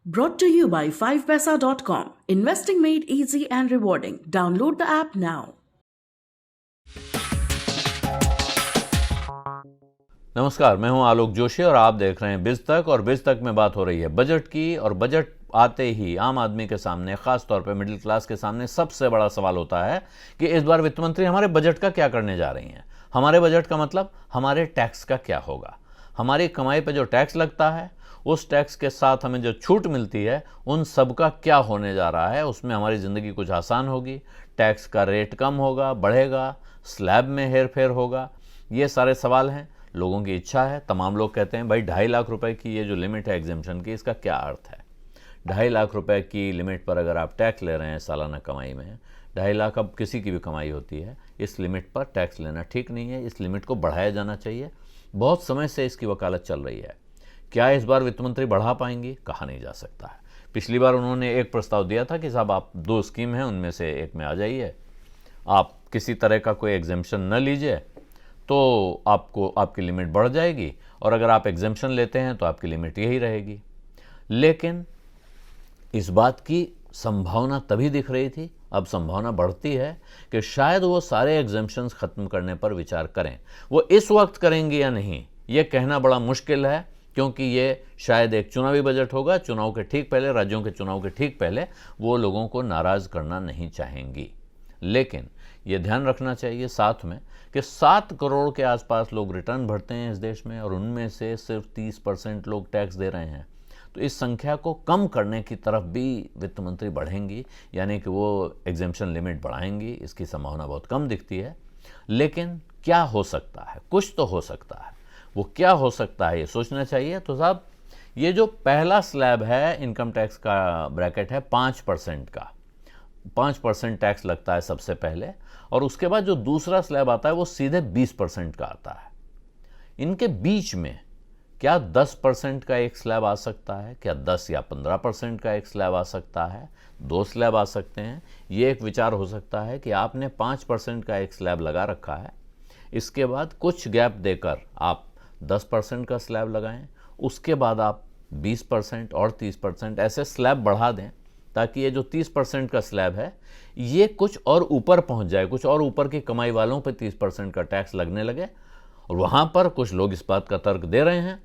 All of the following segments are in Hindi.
Brought to you by 5paisa.com. Investing made easy and rewarding. Download the app now. नमस्कार, मैं हूं आलोक जोशी और आप देख रहे हैं बिज तक। और बिज तक में बात हो रही है बजट की। और बजट आते ही आम आदमी के सामने, खास तौर पे मिडिल क्लास के सामने सबसे बड़ा सवाल होता है कि इस बार वित्त मंत्री हमारे बजट का क्या करने जा रही हैं। हमारे बजट का मतलब हमारे टैक्स का क्या होगा। हमारी कमाई पे जो टैक्स लगता है, उस टैक्स के साथ हमें जो छूट मिलती है, उन सब का क्या होने जा रहा है। उसमें हमारी ज़िंदगी कुछ आसान होगी, टैक्स का रेट कम होगा, बढ़ेगा, स्लैब में हेर फेर होगा। ये सारे सवाल हैं, लोगों की इच्छा है। तमाम लोग कहते हैं भाई 2.5 लाख रुपए की ये जो लिमिट है एग्जेम्पशन की, इसका क्या अर्थ है। 2.5 लाख रुपए की लिमिट पर अगर आप टैक्स ले रहे हैं सालाना कमाई में, 2.5 लाख अब किसी की भी कमाई होती है, इस लिमिट पर टैक्स लेना ठीक नहीं है। इस लिमिट को बढ़ाया जाना चाहिए। बहुत समय से इसकी वकालत चल रही है। क्या इस बार वित्त मंत्री बढ़ा पाएंगी, कहा नहीं जा सकता है। पिछली बार उन्होंने एक प्रस्ताव दिया था कि साहब आप 2 स्कीम हैं, उनमें से एक में आ जाइए, आप किसी तरह का कोई एग्जेम्पशन न लीजिए तो आपको आपकी लिमिट बढ़ जाएगी, और अगर आप एग्जेम्पशन लेते हैं तो आपकी लिमिट यही रहेगी। लेकिन इस बात की संभावना तभी दिख रही थी, अब संभावना बढ़ती है कि शायद वो सारे एग्जेम्पशंस ख़त्म करने पर विचार करें। वो इस वक्त करेंगे या नहीं, ये कहना बड़ा मुश्किल है, क्योंकि ये शायद एक चुनावी बजट होगा। चुनाव के ठीक पहले, राज्यों के चुनाव के ठीक पहले वो लोगों को नाराज़ करना नहीं चाहेंगी। लेकिन ये ध्यान रखना चाहिए साथ में कि 7 करोड़ के आसपास लोग रिटर्न भरते हैं इस देश में, और उनमें से सिर्फ 30% लोग टैक्स दे रहे हैं। तो इस संख्या को कम करने की तरफ भी वित्त मंत्री बढ़ेंगी, यानी कि वो एग्जेम्पशन लिमिट बढ़ाएंगी। इसकी संभावना बहुत कम दिखती है। लेकिन क्या हो सकता है, कुछ तो हो सकता है। वो क्या हो सकता है ये सोचना चाहिए। तो साहब, ये जो पहला स्लैब है इनकम टैक्स का ब्रैकेट है 5% का। 5% टैक्स लगता है सबसे पहले, और उसके बाद जो दूसरा स्लैब आता है वो सीधे 20% का आता है। इनके बीच में क्या 10% का एक स्लैब आ सकता है, क्या 10 या 15% का एक स्लैब आ सकता है, 2 स्लैब आ सकते हैं। ये एक विचार हो सकता है कि आपने 5% का एक स्लैब लगा रखा है, इसके बाद कुछ गैप देकर आप 10% का स्लैब लगाएं, उसके बाद आप 20% और 30% ऐसे स्लैब बढ़ा दें, ताकि ये जो 30% का स्लैब है ये कुछ और ऊपर पहुंच जाए, कुछ और ऊपर की कमाई वालों पे 30% का टैक्स लगने लगे। और वहाँ पर कुछ लोग इस बात का तर्क दे रहे हैं,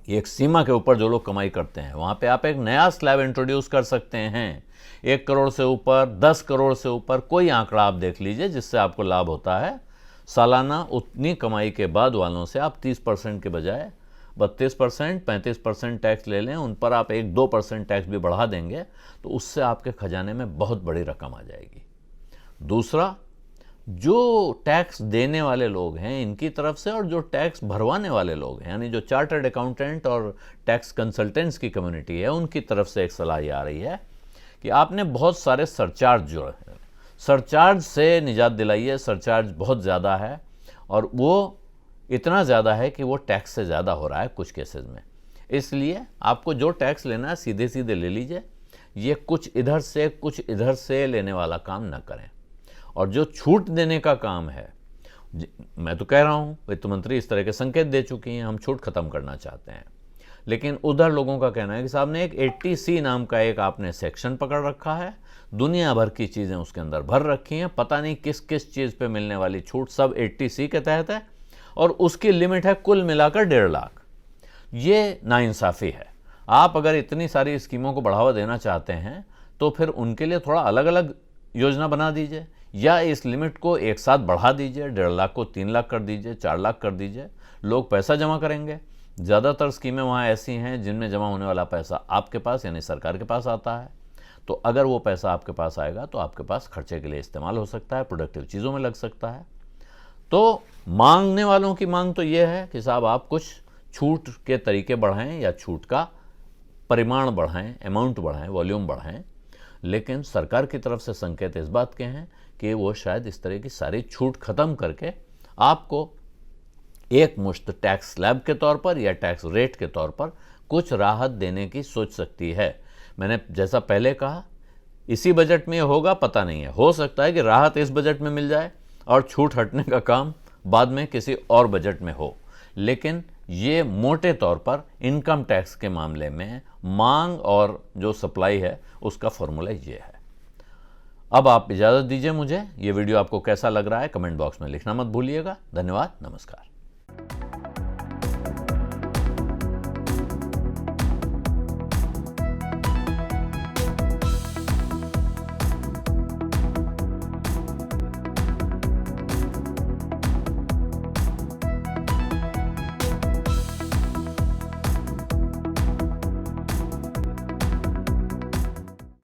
एक सीमा के ऊपर जो लोग कमाई करते हैं वहाँ पे आप एक नया स्लैब इंट्रोड्यूस कर सकते हैं। 1 करोड़ से ऊपर, 10 करोड़ से ऊपर, कोई आंकड़ा आप देख लीजिए जिससे आपको लाभ होता है। सालाना उतनी कमाई के बाद वालों से आप 30% के बजाय 32%, 35% टैक्स ले लें। उन पर आप 1-2% टैक्स भी बढ़ा देंगे तो उससे आपके खजाने में बहुत बड़ी रकम आ जाएगी। दूसरा, जो टैक्स देने वाले लोग हैं इनकी तरफ से, और जो टैक्स भरवाने वाले लोग हैं, यानी जो चार्टर्ड अकाउंटेंट और टैक्स कंसल्टेंट्स की कम्युनिटी है, उनकी तरफ से एक सलाह ये आ रही है कि आपने बहुत सारे सरचार्ज जो है, सरचार्ज से निजात दिलाइए। सरचार्ज बहुत ज़्यादा है, और वो इतना ज़्यादा है कि वो टैक्स से ज़्यादा हो रहा है कुछ केसेस में। इसलिए आपको जो टैक्स लेना है सीधे सीधे ले लीजिए। ये कुछ इधर से कुछ इधर से लेने वाला काम ना करें। और जो छूट देने का काम है, मैं तो कह रहा हूँ वित्त मंत्री इस तरह के संकेत दे चुकी हैं, हम छूट खत्म करना चाहते हैं। लेकिन उधर लोगों का कहना है कि साहब ने एक 80C नाम का एक आपने सेक्शन पकड़ रखा है, दुनिया भर की चीज़ें उसके अंदर भर रखी हैं, पता नहीं किस किस चीज़ पे मिलने वाली छूट सब 80C के तहत है, और उसकी लिमिट है कुल मिलाकर 1.5 लाख। ये नाइंसाफ़ी है। आप अगर इतनी सारी स्कीमों को बढ़ावा देना चाहते हैं तो फिर उनके लिए थोड़ा अलग अलग योजना बना दीजिए, या इस लिमिट को एक साथ बढ़ा दीजिए। 1.5 लाख को 3 लाख कर दीजिए, 4 लाख कर दीजिए। लोग पैसा जमा करेंगे। ज़्यादातर स्कीमें वहाँ ऐसी हैं जिनमें जमा होने वाला पैसा आपके पास, यानी सरकार के पास आता है। तो अगर वो पैसा आपके पास आएगा तो आपके पास खर्चे के लिए इस्तेमाल हो सकता है, प्रोडक्टिव चीज़ों में लग सकता है। तो मांगने वालों की मांग तो ये है कि साहब आप कुछ छूट के तरीके बढ़ाएं, या छूट का परिमाण बढ़ाएं, अमाउंट बढ़ाएं, वॉल्यूम बढ़ाएं। लेकिन सरकार की तरफ से संकेत इस बात के हैं कि वो शायद इस तरह की सारी छूट खत्म करके आपको एक मुश्त टैक्स स्लैब के तौर पर या टैक्स रेट के तौर पर कुछ राहत देने की सोच सकती है। मैंने जैसा पहले कहा, इसी बजट में होगा पता नहीं है, हो सकता है कि राहत इस बजट में मिल जाए और छूट हटने का काम बाद में किसी और बजट में हो। लेकिन ये मोटे तौर पर इनकम टैक्स के मामले में मांग और जो सप्लाई है उसका फॉर्मूला ये है। अब आप इजाज़त दीजिए मुझे। ये वीडियो आपको कैसा लग रहा है कमेंट बॉक्स में लिखना मत भूलिएगा। धन्यवाद, नमस्कार।